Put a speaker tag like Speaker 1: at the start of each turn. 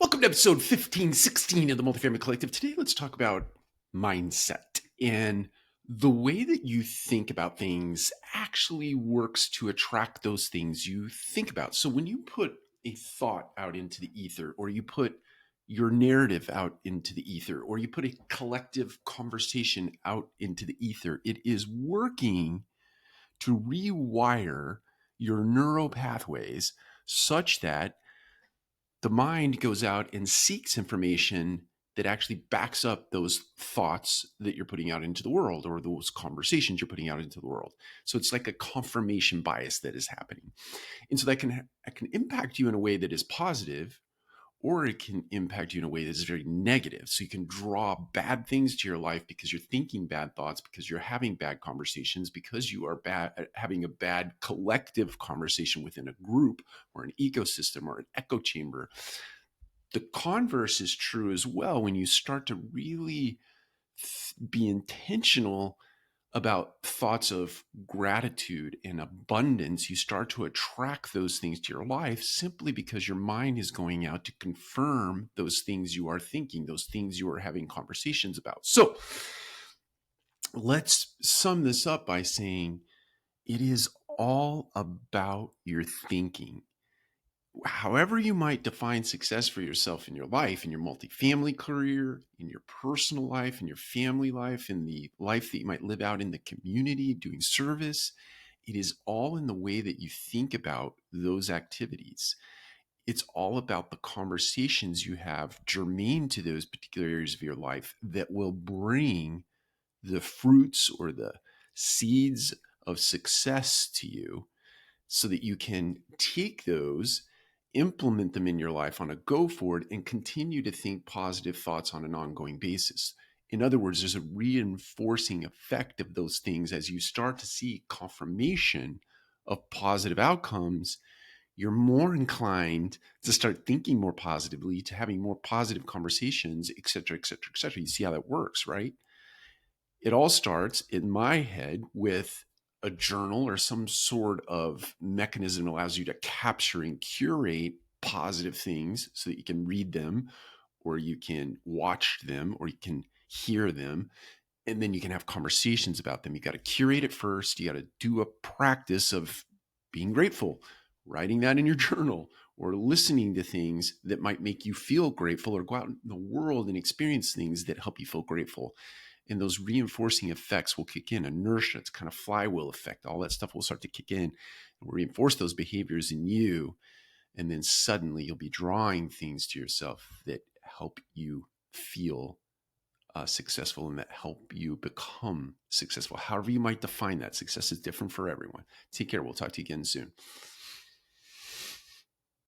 Speaker 1: Welcome to episode 1516 of the Multifamily Collective. Today, let's talk about mindset. And the way that you think about things actually works to attract those things you think about. So when you put a thought out into the ether, or you put your narrative out into the ether, or you put a collective conversation out into the ether, it is working to rewire your neural pathways such that the mind goes out and seeks information that actually backs up those thoughts that you're putting out into the world, or those conversations you're putting out into the world. So it's like a confirmation bias that is happening. And so that can impact you in a way that is positive, or it can impact you in a way that's very negative. So you can draw bad things to your life because you're thinking bad thoughts, because you're having bad conversations, because you are having a bad collective conversation within a group or an ecosystem or an echo chamber. The converse is true as well. When you start to really be intentional about thoughts of gratitude and abundance, you start to attract those things to your life simply because your mind is going out to confirm those things you are thinking, those things you are having conversations about. So let's sum this up by saying it is all about your thinking. However you might define success for yourself in your life, in your multifamily career, in your personal life, in your family life, in the life that you might live out in the community doing service, it is all in the way that you think about those activities. It's all about the conversations you have germane to those particular areas of your life that will bring the fruits or the seeds of success to you, so that you can take those, implement them in your life on a go forward, and continue to think positive thoughts on an ongoing basis. In other words, there's a reinforcing effect of those things. As you start to see confirmation of positive outcomes, you're more inclined to start thinking more positively, to having more positive conversations, et cetera, et cetera, et cetera. You see how that works, right? It all starts in my head with a journal or some sort of mechanism that allows you to capture and curate positive things so that you can read them, or you can watch them, or you can hear them, and then you can have conversations about them. You got to curate it first. You got to do a practice of being grateful, writing that in your journal, or listening to things that might make you feel grateful, or go out in the world and experience things that help you feel grateful. And those reinforcing effects will kick in. Inertia, it's kind of flywheel effect. All that stuff will start to kick in and reinforce those behaviors in you. And then suddenly you'll be drawing things to yourself that help you feel successful, and that help you become successful. However you might define that, success is different for everyone. Take care. We'll talk to you again soon.